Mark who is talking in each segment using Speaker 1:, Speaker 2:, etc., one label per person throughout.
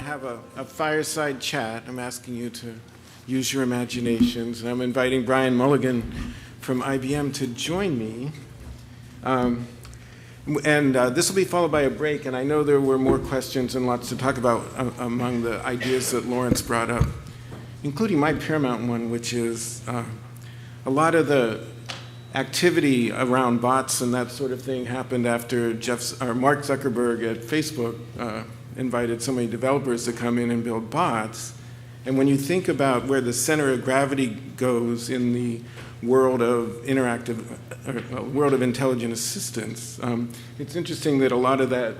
Speaker 1: have a fireside chat. I'm asking you to use your imaginations. And I'm inviting Brian Mulligan from IBM to join me. This will be followed by a break, and I know there were more questions and lots to talk about among the ideas that Lawrence brought up, including my paramount one, which is a lot of the activity around bots and that sort of thing happened after Mark Zuckerberg at Facebook invited so many developers to come in and build bots. And when you think about where the center of gravity goes in the world of world of intelligent assistance, it's interesting that a lot of that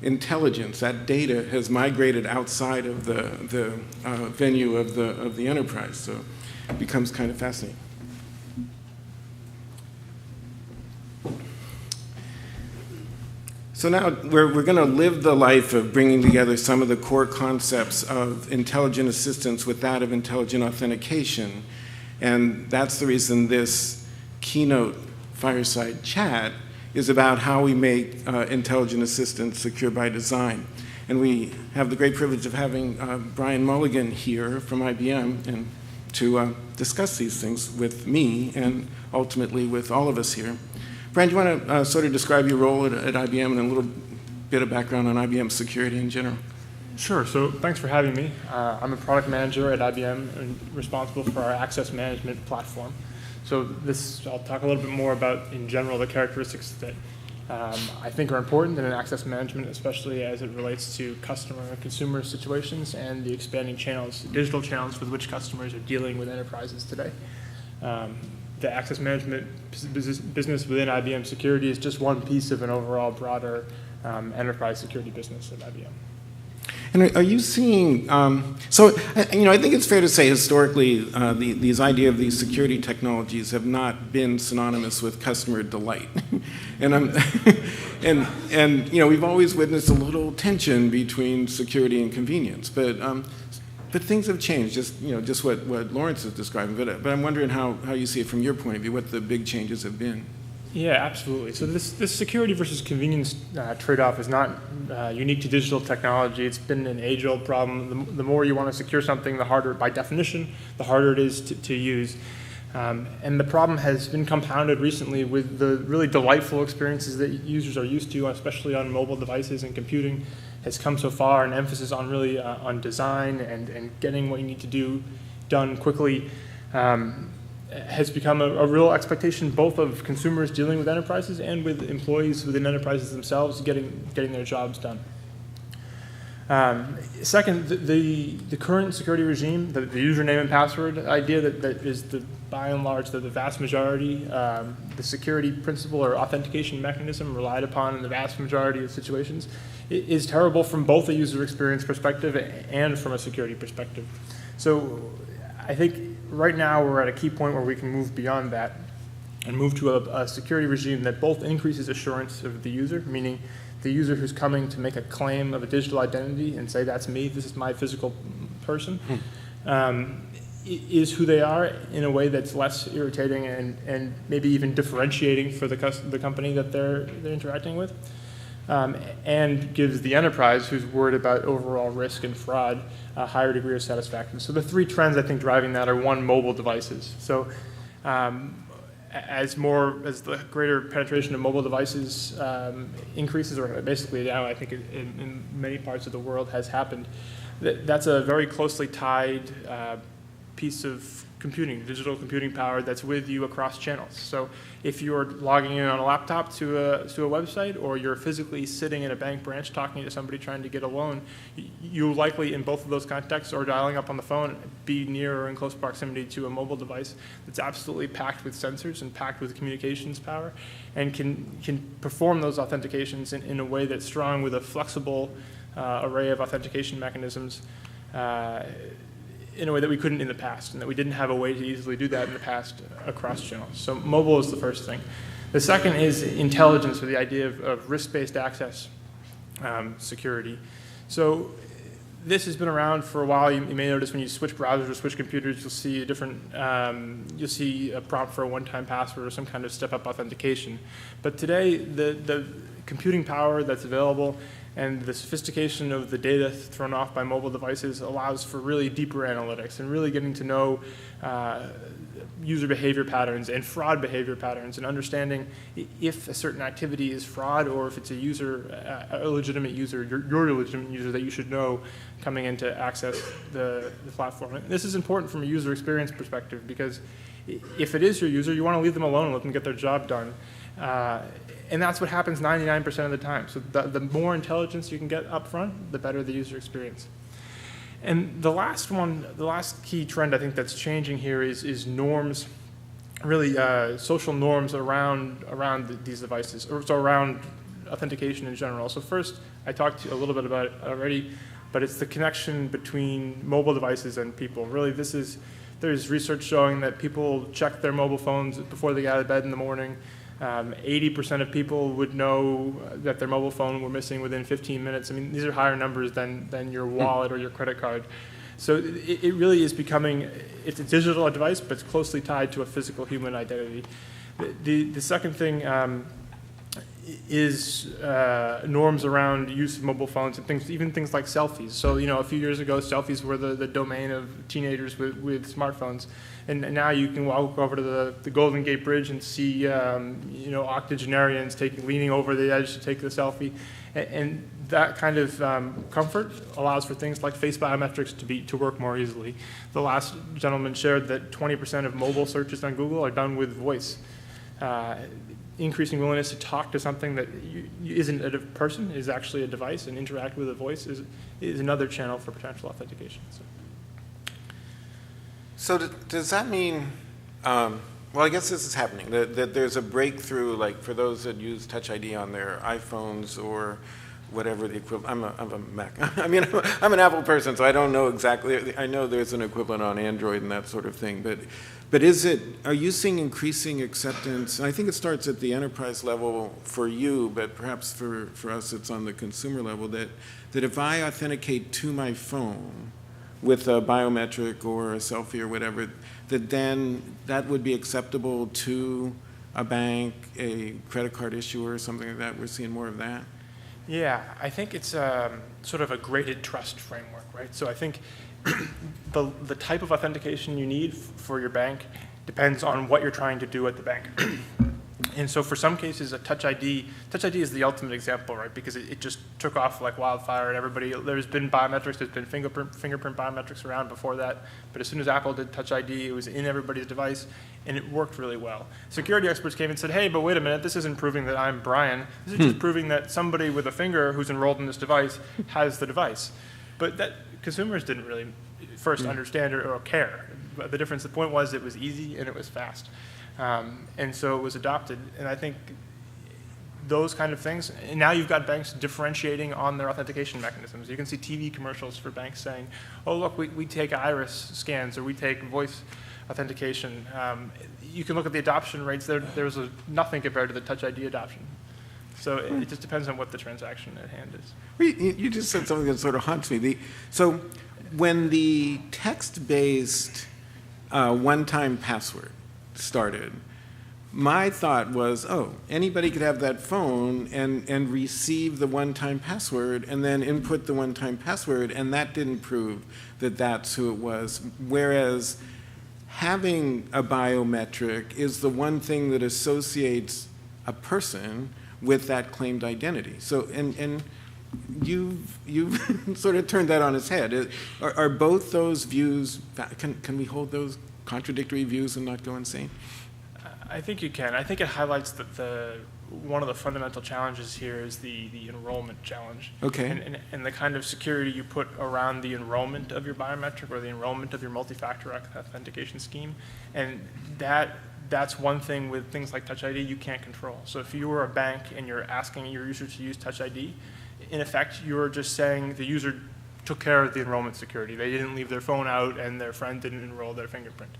Speaker 1: intelligence, that data, has migrated outside of the venue of the enterprise. So it becomes kind of fascinating. So now we're going to live the life of bringing together some of the core concepts of intelligent assistance with that of intelligent authentication. And that's the reason this keynote fireside chat is about how we make intelligent assistance secure by design. And we have the great privilege of having Brian Mulligan here from IBM and to discuss these things with me and ultimately with all of us here. Brian, do you want to sort of describe your role at IBM and a little bit of background on IBM security in general?
Speaker 2: Sure. So thanks for having me. I'm a product manager at IBM and responsible for our access management platform. So I'll talk a little bit more about, in general, the characteristics that I think are important in access management, especially as it relates to customer and consumer situations and the expanding channels, digital channels with which customers are dealing with enterprises today. The access management business within IBM Security is just one piece of an overall broader enterprise security business at IBM.
Speaker 1: And are you seeing, I think it's fair to say historically these idea of these security technologies have not been synonymous with customer delight. and we've always witnessed a little tension between security and convenience. But things have changed, just what Lawrence is describing. But I'm wondering how you see it from your point of view, what the big changes have been.
Speaker 2: Yeah, absolutely. So this security versus convenience trade-off is not unique to digital technology. It's been an age-old problem. The more you want to secure something, the harder, by definition, the harder it is to use. And the problem has been compounded recently with the really delightful experiences that users are used to, especially on mobile devices and computing, has come so far. An emphasis on really on design and getting what you need to do done quickly has become a real expectation both of consumers dealing with enterprises and with employees within enterprises themselves getting their jobs done. Second, the current security regime, the username and password idea that is by and large the vast majority, the security principle or authentication mechanism relied upon in the vast majority of situations, is terrible from both a user experience perspective and from a security perspective. So I think right now we're at a key point where we can move beyond that and move to a security regime that both increases assurance of the user, meaning the user who's coming to make a claim of a digital identity and say, that's me, this is my physical person, is who they are in a way that's less irritating and maybe even differentiating for the company that they're interacting with, and gives the enterprise, who's worried about overall risk and fraud, a higher degree of satisfaction. So the three trends I think driving that are: one, mobile devices. So as the greater penetration of mobile devices increases, or basically now I think in many parts of the world has happened, that's a very closely tied piece of computing, digital computing power that's with you across channels. So if you're logging in on a laptop to a website, or you're physically sitting in a bank branch talking to somebody trying to get a loan, you likely in both of those contexts, or dialing up on the phone, be near or in close proximity to a mobile device that's absolutely packed with sensors and packed with communications power, and can perform those authentications in a way that's strong with a flexible array of authentication mechanisms in a way that we couldn't in the past, and that we didn't have a way to easily do that in the past across channels. So mobile is the first thing. The second is intelligence, or the idea of risk-based access security. So this has been around for a while. You may notice when you switch browsers or switch computers, you'll see a different, you'll see a prompt for a one-time password or some kind of step-up authentication. But today, the computing power that's available And the sophistication of the data thrown off by mobile devices allows for really deeper analytics and really getting to know user behavior patterns and fraud behavior patterns, and understanding if a certain activity is fraud or if it's a user, a legitimate user, your legitimate user that you should know coming in to access the platform. And this is important from a user experience perspective, because if it is your user, you want to leave them alone and let them get their job done. And that's what happens 99% of the time. So the more intelligence you can get up front, the better the user experience. And the last key trend I think that's changing here is norms, really social norms around these devices, or so around authentication in general. So first, I talked to you a little bit about it already, but it's the connection between mobile devices and people. Really, there's research showing that people check their mobile phones before they get out of bed in the morning. 80% of people would know that their mobile phone were missing within 15 minutes. I mean, these are higher numbers than your wallet or your credit card. So it really is becoming, it's a digital device, but it's closely tied to a physical human identity. The second thing is norms around use of mobile phones and things, even things like selfies. So, a few years ago, selfies were the domain of teenagers with smartphones. And now you can walk over to the Golden Gate Bridge and see, octogenarians leaning over the edge to take the selfie. And that kind of comfort allows for things like face biometrics to work more easily. The last gentleman shared that 20% of mobile searches on Google are done with voice. Increasing willingness to talk to something that isn't a person, is actually a device, and interact with a voice is another channel for potential authentication.
Speaker 1: So does that mean, well, I guess this is happening, that there's a breakthrough, like for those that use Touch ID on their iPhones or whatever the equivalent, I'm a Mac. I mean, I'm an Apple person, so I don't know exactly. I know there's an equivalent on Android and that sort of thing, but are you seeing increasing acceptance? And I think it starts at the enterprise level for you, but perhaps for us it's on the consumer level, that if I authenticate to my phone with a biometric or a selfie or whatever, that then that would be acceptable to a bank, a credit card issuer, something like that. We're seeing more of that.
Speaker 2: Yeah, I think it's sort of a graded trust framework, right? So I think the type of authentication you need for your bank depends on what you're trying to do at the bank. And so for some cases, a Touch ID is the ultimate example, right? Because it just took off like wildfire, and there's been biometrics, there's been fingerprint biometrics around before that, but as soon as Apple did Touch ID, it was in everybody's device, and it worked really well. Security experts came and said, hey, but wait a minute, this isn't proving that I'm Brian, this is just proving that somebody with a finger who's enrolled in this device has the device. But that consumers didn't really first understand or care. But the point was it was easy and it was fast. And so it was adopted, and I think those kind of things, and now you've got banks differentiating on their authentication mechanisms. You can see TV commercials for banks saying, oh, look, we take iris scans, or we take voice authentication. You can look at the adoption rates. There's nothing compared to the Touch ID adoption. So it just depends on what the transaction at hand is.
Speaker 1: You just said something that sort of haunts me. So when the text-based one-time password started, my thought was, oh, anybody could have that phone and receive the one-time password and then input the one-time password, and that didn't prove that that's who it was. Whereas having a biometric is the one thing that associates a person with that claimed identity. So, and you've sort of turned that on its head. Are both those views, can we hold those contradictory views and not go insane?
Speaker 2: I think you can. I think it highlights that one of the fundamental challenges here is the enrollment challenge.
Speaker 1: Okay.
Speaker 2: And the kind of security you put around the enrollment of your biometric or the enrollment of your multi-factor authentication scheme. And that's one thing with things like Touch ID you can't control. So if you were a bank and you're asking your user to use Touch ID, in effect, you're just saying the user took care of the enrollment security. They didn't leave their phone out and their friend didn't enroll their fingerprint.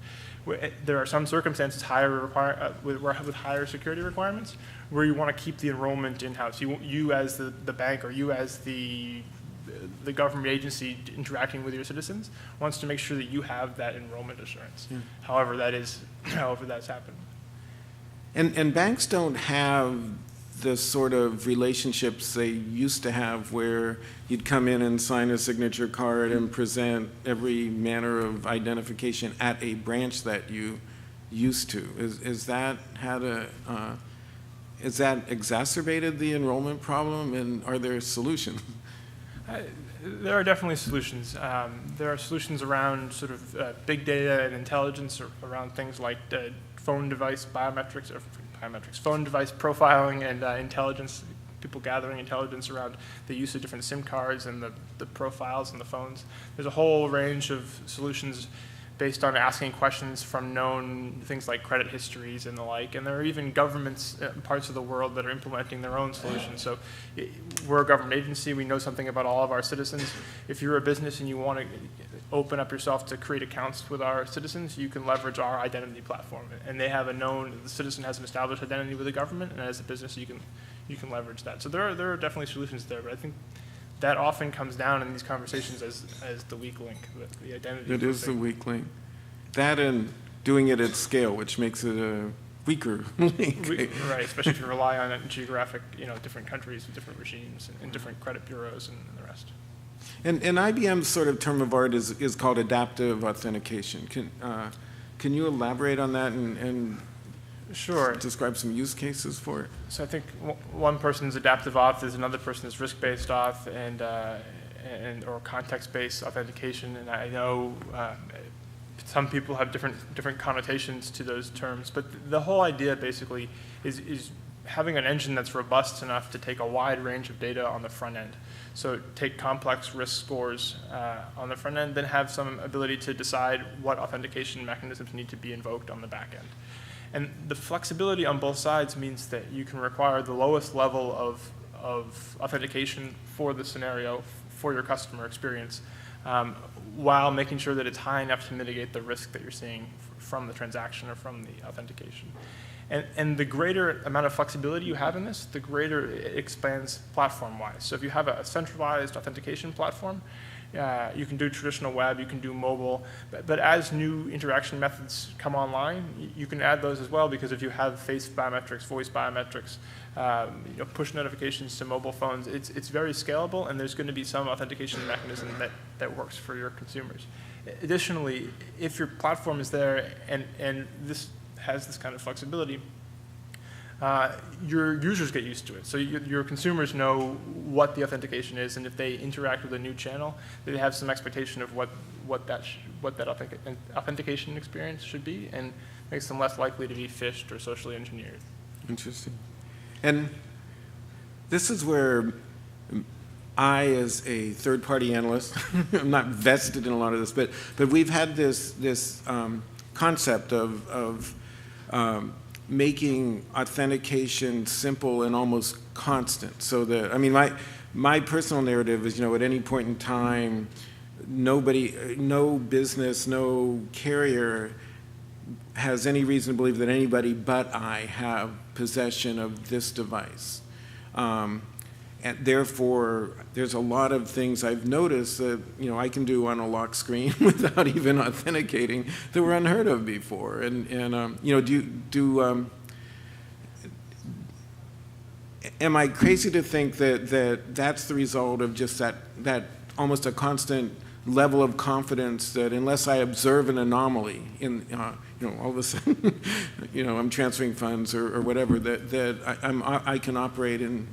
Speaker 2: There are some circumstances with higher security requirements where you want to keep the enrollment in-house. You as the bank, or you as the government agency interacting with your citizens wants to make sure that you have that enrollment assurance. Yeah. However that's happened.
Speaker 1: And banks don't have the sort of relationships they used to have where you'd come in and sign a signature card and present every manner of identification at a branch that you used to. Is that exacerbated the enrollment problem, and are there solutions?
Speaker 2: There are definitely solutions. There are solutions around sort of big data and intelligence around things like phone device phone device profiling and intelligence, people gathering intelligence around the use of different SIM cards and the profiles and the phones. There's a whole range of solutions based on asking questions from known things like credit histories and the like. And there are even governments, parts of the world that are implementing their own solutions. So we're a government agency. We know something about all of our citizens. If you're a business and you want to open up yourself to create accounts with our citizens, you can leverage our identity platform. And they have the citizen has an established identity with the government, and as a business, you can leverage that. So there are definitely solutions there, but I think that often comes down in these conversations as the weak link, the identity.
Speaker 1: It is the weak link. That and doing it at scale, which makes it a weaker link.
Speaker 2: Right, especially if you rely on geographic, different countries with different regimes and different credit bureaus and the rest.
Speaker 1: And IBM's sort of term of art is called adaptive authentication. Can you elaborate on that and
Speaker 2: Sure.
Speaker 1: describe some use cases for it?
Speaker 2: So I think one person's adaptive auth is another person's risk-based auth or context-based authentication. And I know some people have different connotations to those terms, but the whole idea basically is having an engine that's robust enough to take a wide range of data on the front end. So take complex risk scores on the front end, then have some ability to decide what authentication mechanisms need to be invoked on the back end. And the flexibility on both sides means that you can require the lowest level of authentication for the scenario, for your customer experience, while making sure that it's high enough to mitigate the risk that you're seeing from the transaction or from the authentication. And the greater amount of flexibility you have in this, the greater it expands platform-wise. So if you have a centralized authentication platform, you can do traditional web, you can do mobile, but as new interaction methods come online, you can add those as well, because if you have face biometrics, voice biometrics, push notifications to mobile phones, it's very scalable, and there's going to be some authentication mechanism that works for your consumers. Additionally, if your platform is there and this has this kind of flexibility, your users get used to it. So your consumers know what the authentication is, and if they interact with a new channel, they have some expectation of what that authentication experience should be, and makes them less likely to be phished or socially engineered.
Speaker 1: Interesting. And this is where I, as a third-party analyst, I'm not vested in a lot of this, but we've had this concept of making authentication simple and almost constant. So that, I mean, my personal narrative is, at any point in time, no business, no carrier has any reason to believe that anybody but I have possession of this device. And therefore, there's a lot of things I've noticed that I can do on a lock screen without even authenticating that were unheard of before. And am I crazy to think that that's the result of just that almost a constant level of confidence that unless I observe an anomaly in all of a sudden I'm transferring funds or whatever, that I can operate in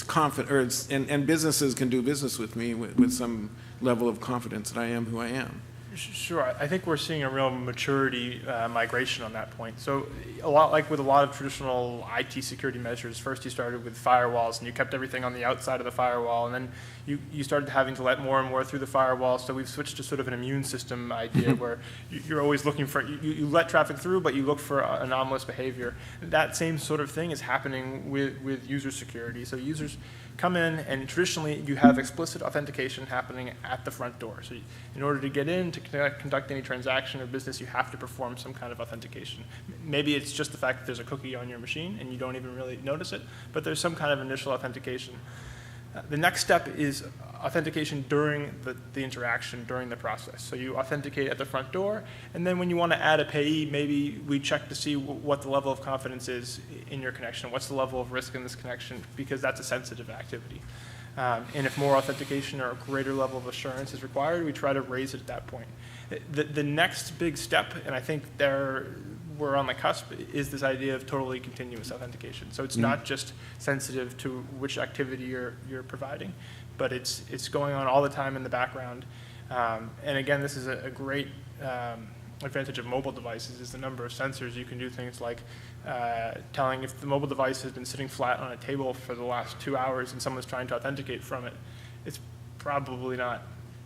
Speaker 1: confident, and businesses can do business with me with some level of confidence that I am who I am?
Speaker 2: Sure. I think we're seeing a real maturity migration on that point. So a lot like with a lot of traditional IT security measures, first you started with firewalls and you kept everything on the outside of the firewall, and then you started having to let more and more through the firewall. So we've switched to sort of an immune system idea where you're always looking for, you let traffic through, but you look for anomalous behavior. That same sort of thing is happening with user security. So users come in, and traditionally you have explicit authentication happening at the front door. So in order to get in, to conduct any transaction or business, you have to perform some kind of authentication. Maybe it's just the fact that there's a cookie on your machine and you don't even really notice it, but there's some kind of initial authentication. The next step is authentication during the interaction, during the process. So you authenticate at the front door, and then when you want to add a payee, maybe we check to see what the level of confidence is in your connection, what's the level of risk in this connection, because that's a sensitive activity. And if more authentication or a greater level of assurance is required, we try to raise it at that point. The next big step, and I think we're on the cusp, is this idea of totally continuous authentication. So it's not just sensitive to which activity you're providing, but it's going on all the time in the background. And again, this is a great advantage of mobile devices, is the number of sensors. You can do things like telling if the mobile device has been sitting flat on a table for the last 2 hours and someone's trying to authenticate from it, it's probably not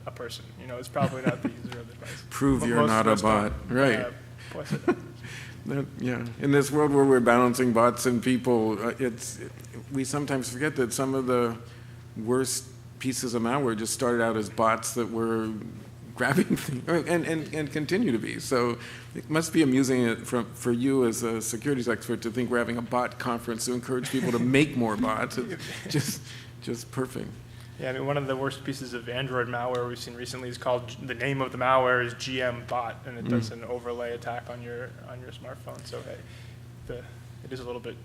Speaker 2: a person. It's probably not the user of the device.
Speaker 1: Prove you're not a bot, right? Yeah, in this world where we're balancing bots and people, we sometimes forget that some of the worst pieces of malware just started out as bots that were grabbing things and continue to be. So it must be amusing for you as a securities expert to think we're having a bot conference to encourage people to make more bots. It's just perfect.
Speaker 2: Yeah, I mean, one of the worst pieces of Android malware we've seen recently is called, the name of the malware is GM bot, and it does an overlay attack on your smartphone. So it is a little bit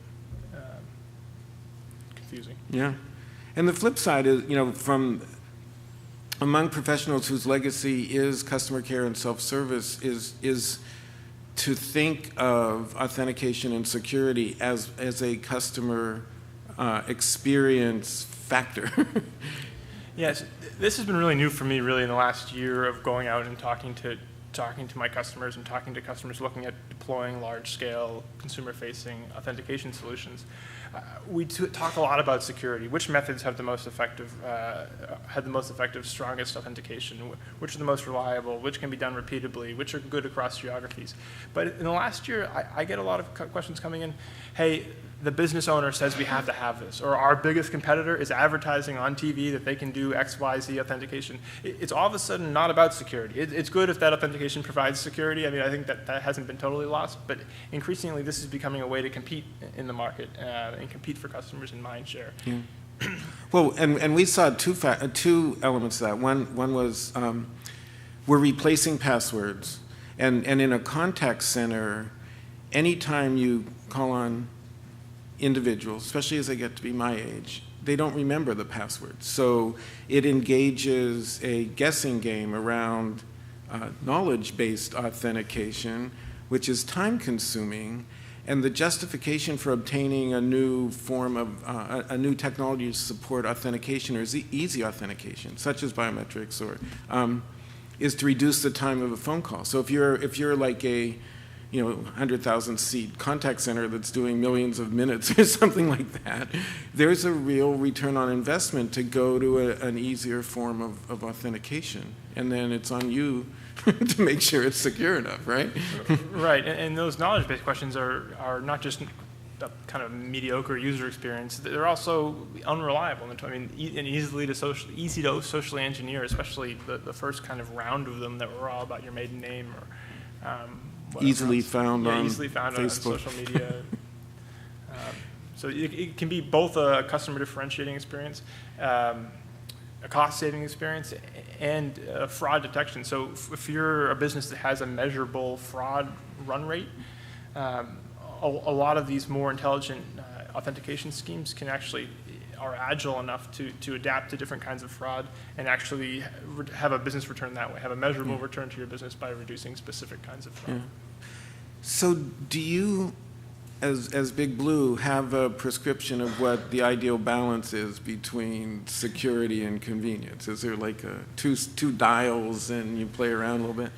Speaker 2: confusing.
Speaker 1: Yeah, and the flip side is, from among professionals whose legacy is customer care and self-service is to think of authentication and security as a customer experience factor.
Speaker 2: Yes, this has been really new for me, really, in the last year of going out and talking to my customers and talking to customers looking at deploying large-scale consumer-facing authentication solutions. We talk a lot about security. Which methods have the most effective, strongest authentication? Which are the most reliable? Which can be done repeatably? Which are good across geographies? But in the last year, I get a lot of questions coming in. Hey, the business owner says we have to have this, or our biggest competitor is advertising on TV that they can do X, Y, Z authentication. It's all of a sudden not about security. It's good if that authentication provides security. I mean, I think that hasn't been totally lost, but increasingly this is becoming a way to compete in the market and compete for customers in mind share.
Speaker 1: Yeah. Well, and we saw two elements of that. One was we're replacing passwords, and in a contact center, anytime you call on individuals, especially as they get to be my age, they don't remember the passwords. So it engages a guessing game around knowledge-based authentication, which is time-consuming, and the justification for obtaining a new form of a new technology to support authentication or easy authentication, such as biometrics, or is to reduce the time of a phone call. So if you're like a 100,000 seat contact center that's doing millions of minutes or something like that, there's a real return on investment to go to an easier form of authentication. And then it's on you to make sure it's secure enough, right?
Speaker 2: Right, and those knowledge-based questions are not just a kind of mediocre user experience, they're also unreliable. I mean, and easy to socially engineer, especially the first kind of round of them that were all about your maiden name or
Speaker 1: easily found on
Speaker 2: Facebook.
Speaker 1: On
Speaker 2: social media. So it can be both a customer differentiating experience, a cost-saving experience, and fraud detection. So if you're a business that has a measurable fraud run rate, a lot of these more intelligent authentication schemes are agile enough to adapt to different kinds of fraud and actually have a business return that way, have a measurable return to your business by reducing specific kinds of fraud.
Speaker 1: Yeah. So do you, as Big Blue, have a prescription of what the ideal balance is between security and convenience? Is there like two dials and you play around a little bit?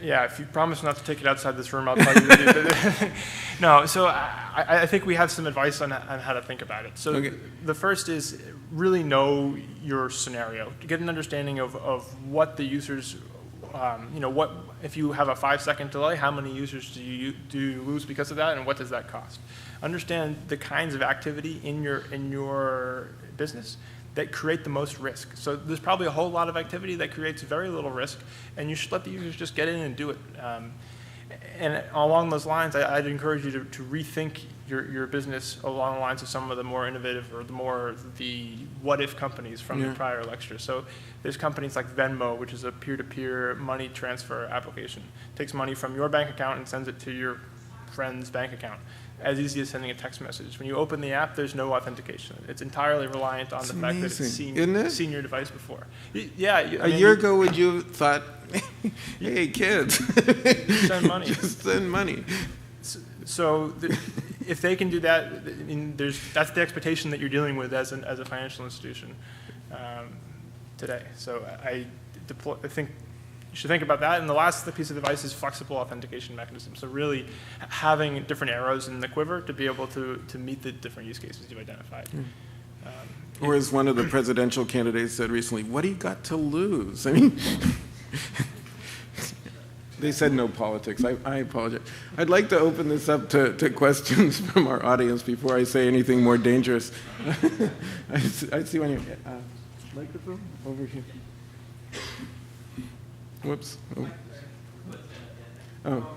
Speaker 2: Yeah, if you promise not to take it outside this room, I'll tell you. No, so I think we have some advice on how to think about it. So okay. The first is really know your scenario. Get an understanding of what the users, what if you have a 5-second delay, how many users do you lose because of that, and what does that cost? Understand the kinds of activity in your business that create the most risk. So there's probably a whole lot of activity that creates very little risk, and you should let the users just get in and do it. And along those lines, I'd encourage you to rethink your business along the lines of some of the more innovative or the what-if companies from the prior lecture. So there's companies like Venmo, which is a peer-to-peer money transfer application. It takes money from your bank account and sends it to your friend's bank account, as easy as sending a text message. When you open the app, there's no authentication. It's entirely reliant on the fact that it's seen your device before. Yeah.
Speaker 1: A year ago, would you have thought, hey, kids,
Speaker 2: send money.
Speaker 1: Just send money.
Speaker 2: So if they can do that, I mean, that's the expectation that you're dealing with as a financial institution today. So I think you should think about that. And the last piece of advice is flexible authentication mechanisms. So really having different arrows in the quiver to be able to meet the different use cases you've identified.
Speaker 1: Or as one of the presidential candidates said recently, what do you got to lose? I mean, they said no politics. I apologize. I'd like to open this up to questions from our audience before I say anything more dangerous. I see one here. Microphone over here. Whoops. Oh.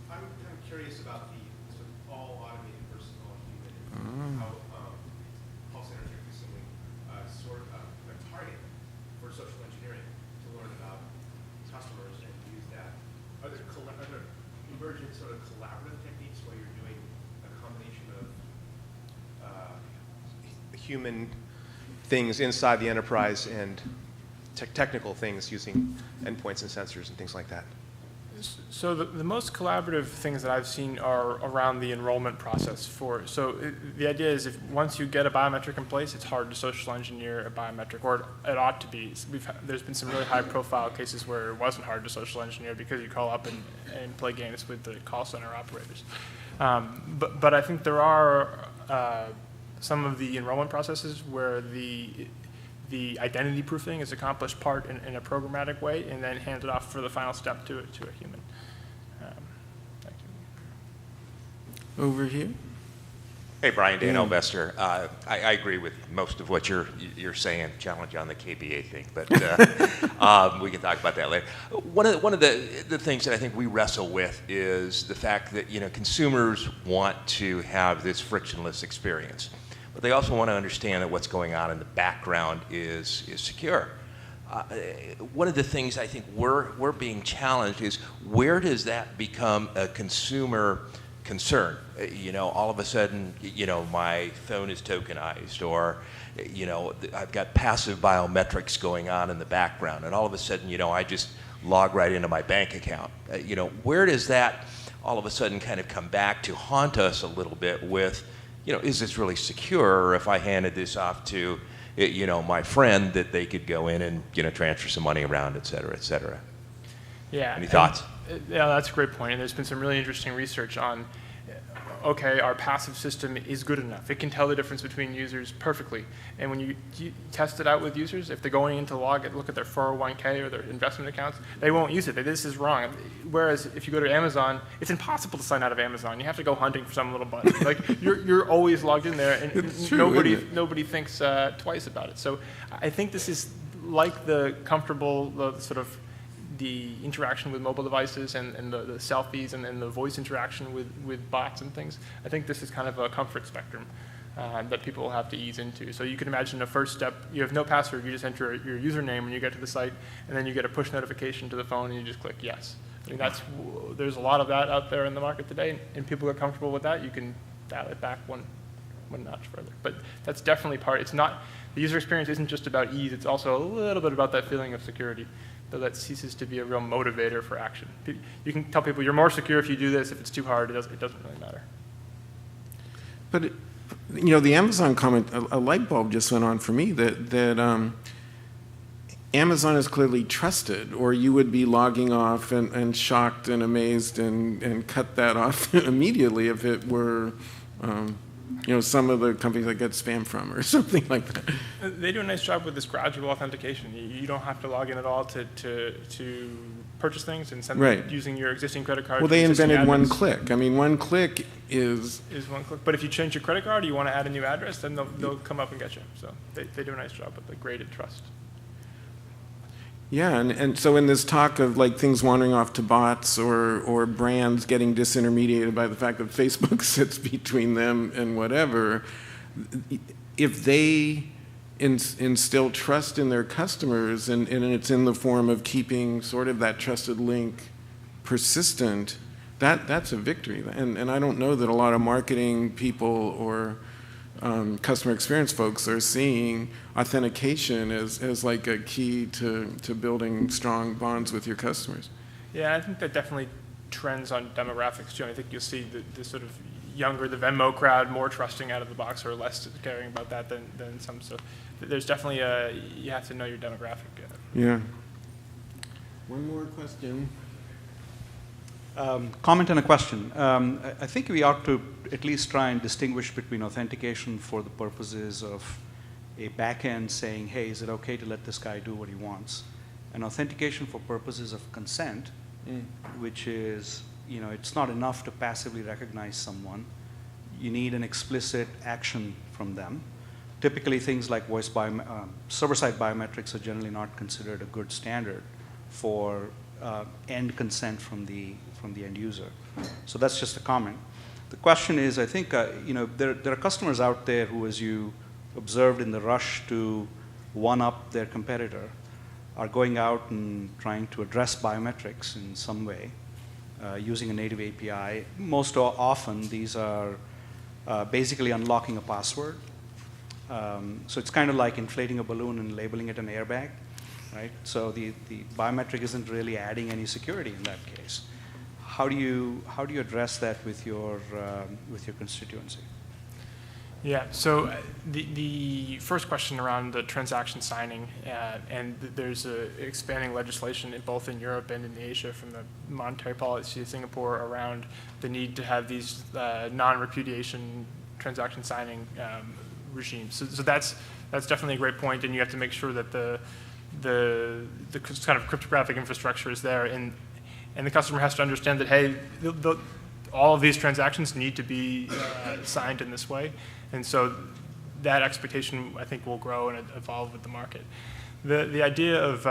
Speaker 3: I'm curious about the sort of all automated versus all human. How call centers are increasingly sort of a target for social engineering to learn about customers and use that. Are there emergent sort of collaborative techniques where you're doing a combination of human things inside the enterprise and technical things using endpoints and sensors and things like that?
Speaker 2: So the most collaborative things that I've seen are around the enrollment process. The idea is once you get a biometric in place, it's hard to social engineer a biometric, or it ought to be. There's been some really high-profile cases where it wasn't hard to social engineer because you call up and play games with the call center operators. But I think there are some of the enrollment processes where the identity proofing is accomplished part in a programmatic way and then handed off for the final step to a human. Thank you.
Speaker 1: Over here.
Speaker 4: Hey, Brian, Dan Elvester. I agree with most of what you're saying. Challenge on the KBA thing, but we can talk about that later. One of the things that I think we wrestle with is the fact that consumers want to have this frictionless experience. But they also want to understand that what's going on in the background is secure. One of the things I think we're being challenged is where does that become a consumer concern? All of a sudden, my phone is tokenized, or I've got passive biometrics going on in the background, and all of a sudden, I just log right into my bank account. Where does that all of a sudden kind of come back to haunt us a little bit with? Is this really secure? Or if I handed this off to, my friend, that they could go in and, transfer some money around, et cetera, et cetera.
Speaker 2: Yeah.
Speaker 4: Any thoughts?
Speaker 2: Yeah, that's a great point. And there's been some really interesting research on, okay, our passive system is good enough. It can tell the difference between users perfectly. And when you test it out with users, if they're going in to look at their 401k or their investment accounts, they won't use it. This is wrong. Whereas if you go to Amazon, it's impossible to sign out of Amazon. You have to go hunting for some little button. Like you're always logged in there, and nobody thinks twice about it. So I think this is like the interaction with mobile devices and the selfies and the voice interaction with bots and things. I think this is kind of a comfort spectrum that people will have to ease into. So you can imagine a first step, you have no password, you just enter your username when you get to the site, and then you get a push notification to the phone and you just click yes. I mean, there's a lot of that out there in the market today, and people are comfortable with that. You can dial it back one notch further. But that's definitely the user experience isn't just about ease, it's also a little bit about that feeling of security. So that ceases to be a real motivator for action. You can tell people you're more secure if you do this. If it's too hard, it doesn't really matter.
Speaker 1: But the Amazon comment, a light bulb just went on for me that Amazon is clearly trusted, or you would be logging off and shocked and amazed and cut that off immediately if it were. Some of the companies I get spam from or something like that.
Speaker 2: They do a nice job with this gradual authentication. You don't have to log in at all to purchase things and send them using your existing credit card.
Speaker 1: Well, they invented one click. I mean, one click is
Speaker 2: one click. But if you change your credit card or you want to add a new address, then they'll come up and get you. So they do a nice job with the graded trust.
Speaker 1: Yeah, and so in this talk of like things wandering off to bots or brands getting disintermediated by the fact that Facebook sits between them and whatever, if they instill trust in their customers and it's in the form of keeping sort of that trusted link persistent, that's a victory. And I don't know that a lot of marketing people or customer experience folks are seeing authentication as like a key to building strong bonds with your customers.
Speaker 2: Yeah, I think that definitely trends on demographics too. I think you'll see the sort of younger, the Venmo crowd, more trusting out of the box or less caring about that than some. So there's definitely you have to know your demographic.
Speaker 1: Yeah. One more question.
Speaker 5: Comment and a question. I think we ought to at least try and distinguish between authentication for the purposes of a backend saying, hey, is it okay to let this guy do what he wants? And authentication for purposes of consent, which is, it's not enough to passively recognize someone. You need an explicit action from them. Typically, things like server-side biometrics are generally not considered a good standard for end consent from the end user. So that's just a comment. The question is, I think, there are customers out there who, as you observed in the rush to one-up their competitor, are going out and trying to address biometrics in some way using a native API. Most often, these are basically unlocking a password. So it's kind of like inflating a balloon and labeling it an airbag, right? So the biometric isn't really adding any security in that case. How do you address that with your constituency?
Speaker 2: Yeah, so the first question around the transaction signing, and there's expanding legislation both in Europe and in Asia from the monetary policy of Singapore around the need to have these non-repudiation transaction signing regimes. So that's definitely a great point, and you have to make sure that the kind of cryptographic infrastructure is there, and the customer has to understand that, hey, all of these transactions need to be signed in this way. And so that expectation, I think, will grow and evolve with the market. The idea of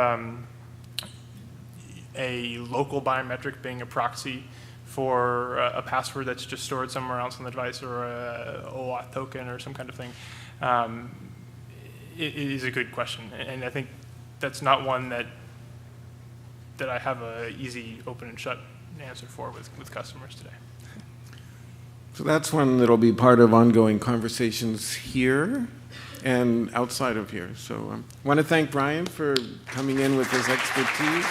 Speaker 2: a local biometric being a proxy for a password that's just stored somewhere else on the device, or a OAuth token or some kind of thing, it is a good question. And I think that's not one that I have an easy open and shut answer for with customers today.
Speaker 1: So that's one that'll be part of ongoing conversations here and outside of here. So I want to thank Brian for coming in with his expertise.